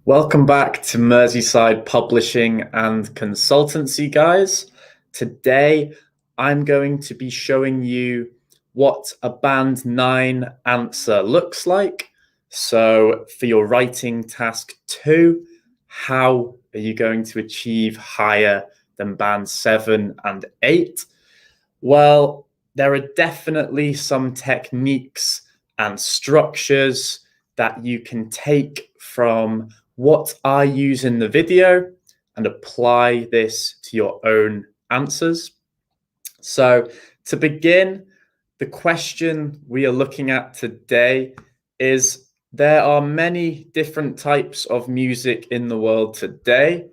Welcome back to Merseyside Publishing and Consultancy, guys. Today, I'm going to be showing you what a Band 9 answer looks like. So for your writing task 2, how are you going to achieve higher than Band 7 and 8? Well, there are definitely some techniques and structures that you can take from what I use in the video and apply this to your own answers. So to begin, the question we are looking at today is there are many different types of music in the world today.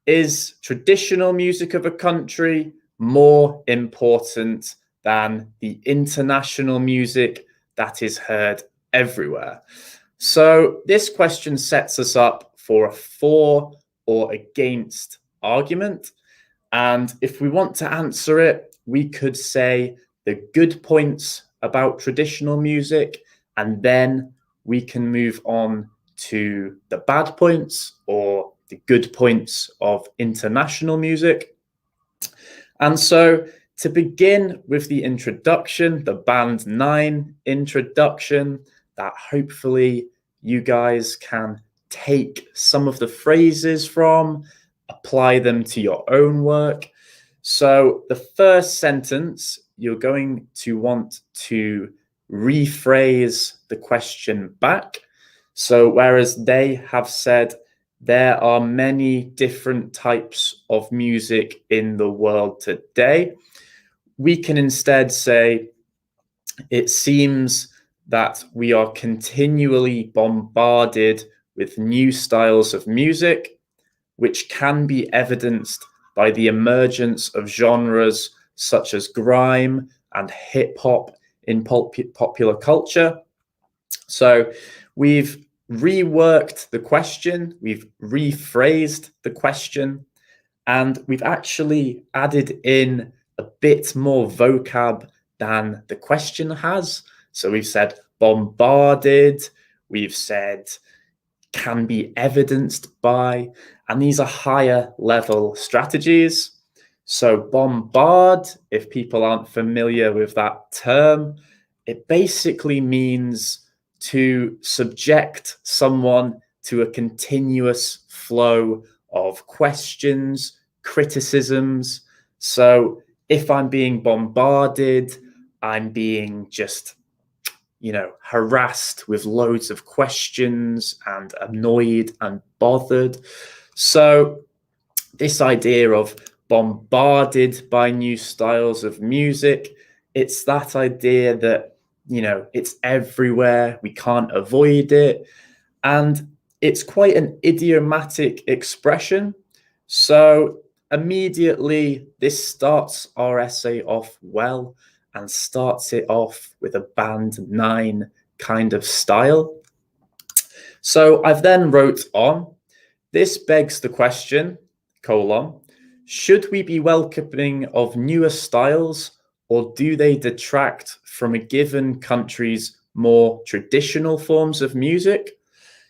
Is traditional music of a country more important than the international music that is heard everywhere? So this question sets us up for a for or against argument. And if we want to answer it, we could say the good points about traditional music, and then we can move on to the bad points or the good points of international music. And so to begin with the introduction, the Band 9 introduction, that hopefully you guys can take some of the phrases from, apply them to your own work. So the first sentence, you're going to want to rephrase the question back. So whereas they have said there are many different types of music in the world today, we can instead say it seems that we are continually bombarded with new styles of music, which can be evidenced by the emergence of genres such as grime and hip hop in popular culture. So we've reworked the question, we've rephrased the question, and we've actually added in a bit more vocab than the question has. So we've said bombarded, we've said can be evidenced by, and these are higher level strategies. So bombard, if people aren't familiar with that term, it basically means to subject someone to a continuous flow of questions, criticisms. So if I'm being bombarded, I'm being just harassed with loads of questions and annoyed and bothered. So this idea of bombarded by new styles of music, it's that idea that, it's everywhere, we can't avoid it. And it's quite an idiomatic expression. So immediately, this starts our essay off well and starts it off with a Band 9 kind of style. So I've then wrote on, this begs the question, should we be welcoming of newer styles, or do they detract from a given country's more traditional forms of music?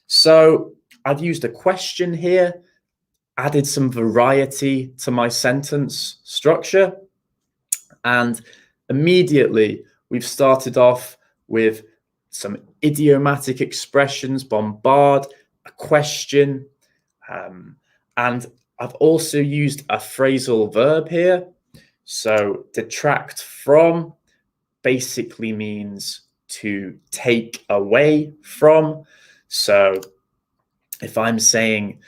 So I've used a question here, added some variety to my sentence structure, and immediately we've started off with some idiomatic expressions, bombard, a question, and I've also used a phrasal verb here. So detract from basically means to take away from. So if I'm saying,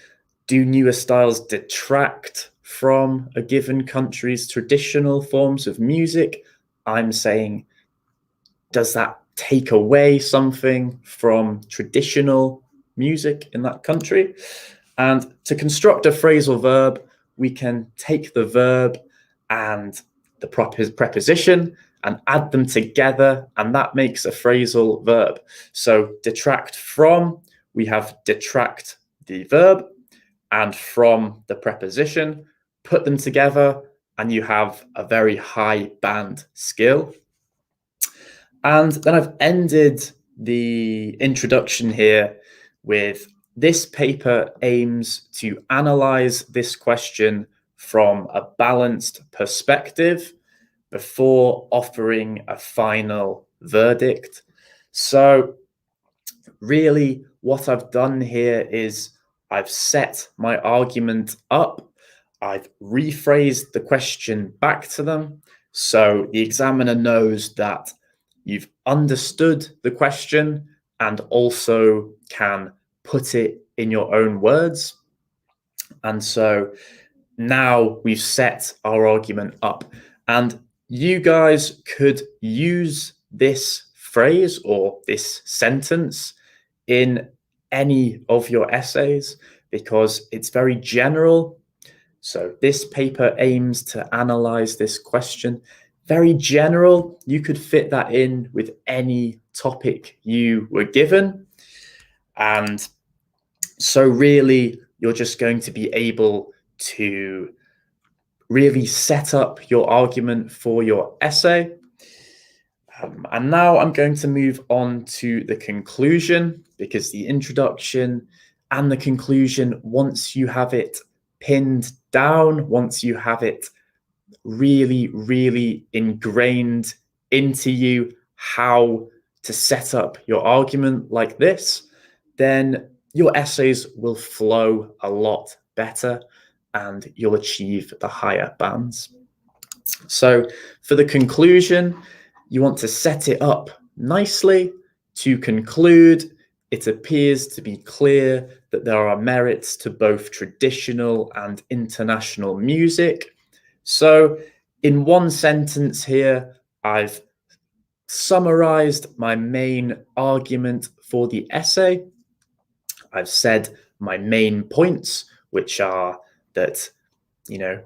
do newer styles detract from a given country's traditional forms of music, I'm saying, does that take away something from traditional music in that country? And to construct a phrasal verb, we can take the verb and the preposition and add them together, and that makes a phrasal verb. So detract from, we have detract the verb, and from the preposition, put them together, and you have a very high band skill. And then I've ended the introduction here with this paper aims to analyze this question from a balanced perspective before offering a final verdict. So really what I've done here is I've set my argument up, I've rephrased the question back to them, so the examiner knows that you've understood the question and also can put it in your own words. And so now we've set our argument up, and you guys could use this phrase or this sentence in any of your essays because it's very general. So this paper aims to analyze this question. Very general. You could fit that in with any topic you were given. And so really, you're just going to be able to really set up your argument for your essay. And now I'm going to move on to the conclusion, because the introduction and the conclusion, once you have it pinned down, once you have it really, really ingrained into you how to set up your argument like this, then your essays will flow a lot better and you'll achieve the higher bands. So for the conclusion, you want to set it up nicely. To conclude, it appears to be clear that there are merits to both traditional and international music. So in one sentence here, I've summarized my main argument for the essay. I've said my main points, which are that, there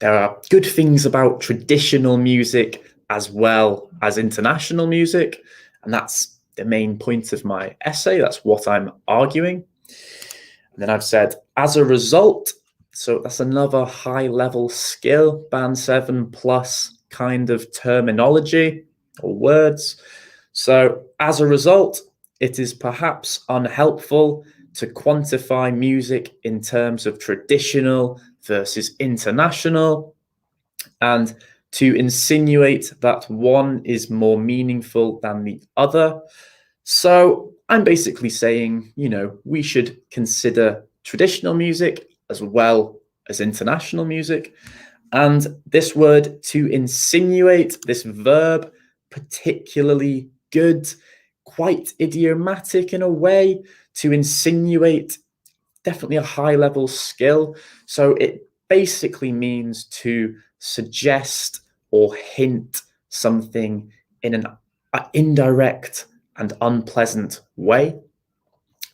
are good things about traditional music as well as international music. And that's the main point of my essay. That's what I'm arguing. And then I've said, as a result, so that's another high level skill, band 7 plus kind of terminology or words. So as a result, it is perhaps unhelpful to quantify music in terms of traditional versus international, and to insinuate that one is more meaningful than the other. So I'm basically saying, we should consider traditional music as well as international music. And this word to insinuate, this verb, particularly good, quite idiomatic in a way. To insinuate, definitely a high level skill. So it basically means to suggest or hint something in an indirect and unpleasant way.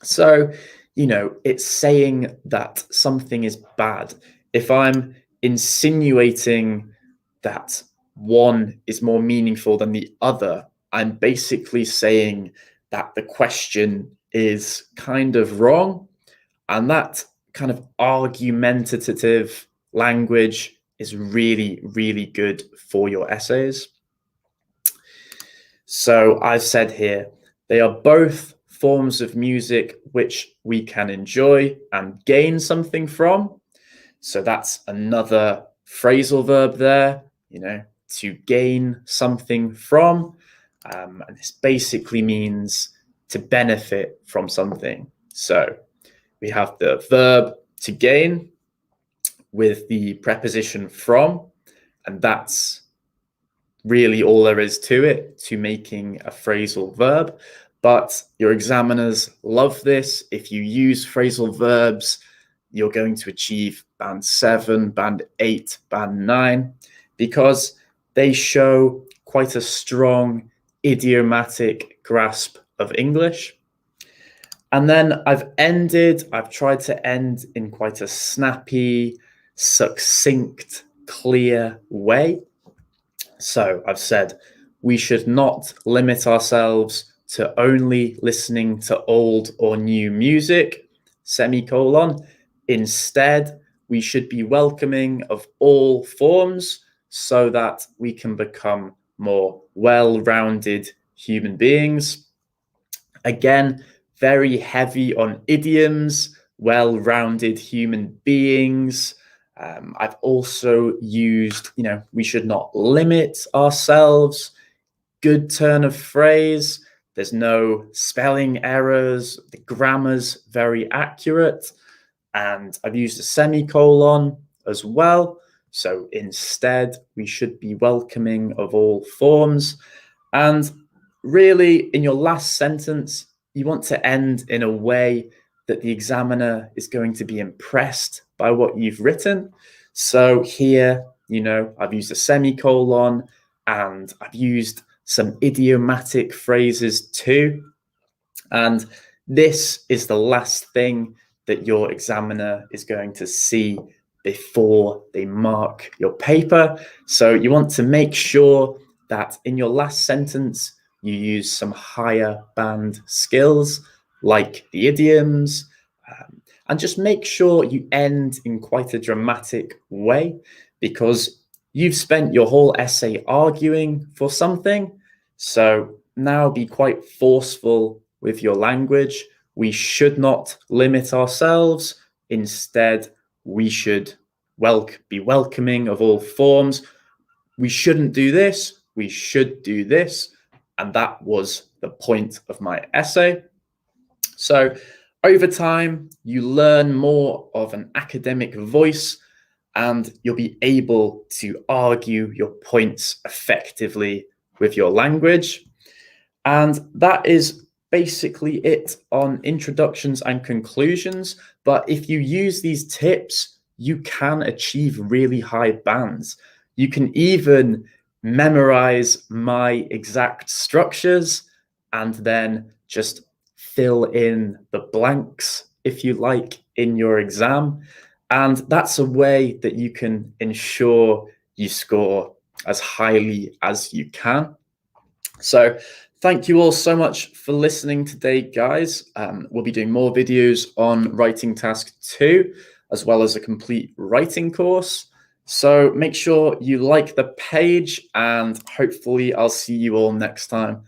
So, it's saying that something is bad. If I'm insinuating that one is more meaningful than the other, I'm basically saying that the question is kind of wrong. And that kind of argumentative language is really, really good for your essays. So I've said here, they are both forms of music which we can enjoy and gain something from. So that's another phrasal verb there, to gain something from. And this basically means to benefit from something. So we have the verb to gain with the preposition from, and that's really all there is to it, to making a phrasal verb. But your examiners love this. If you use phrasal verbs, you're going to achieve band 7, band 8, band 9, because they show quite a strong idiomatic grasp of English. And then I've tried to end in quite a snappy, succinct, clear way. So I've said we should not limit ourselves to only listening to old or new music, semicolon. Instead, we should be welcoming of all forms so that we can become more well-rounded human beings. Again, very heavy on idioms, well-rounded human beings. I've also used, we should not limit ourselves, good turn of phrase. There's no spelling errors. The grammar's very accurate. And I've used a semicolon as well. So instead, we should be welcoming of all forms. And really, in your last sentence, you want to end in a way that the examiner is going to be impressed by what you've written. So here, I've used a semicolon and I've used some idiomatic phrases too. And this is the last thing that your examiner is going to see before they mark your paper. So you want to make sure that in your last sentence, you use some higher band skills like the idioms, and just make sure you end in quite a dramatic way, because you've spent your whole essay arguing for something. So now be quite forceful with your language. We should not limit ourselves. Instead, we should be welcoming of all forms. We shouldn't do this. We should do this. And that was the point of my essay. So over time, you learn more of an academic voice and you'll be able to argue your points effectively with your language. And that is basically it on introductions and conclusions. But if you use these tips, you can achieve really high bands. You can even memorize my exact structures and then just fill in the blanks, if you like, in your exam. And that's a way that you can ensure you score as highly as you can. So thank you all so much for listening today, guys. We'll be doing more videos on Writing Task 2, as well as a complete writing course. So make sure you like the page and hopefully I'll see you all next time.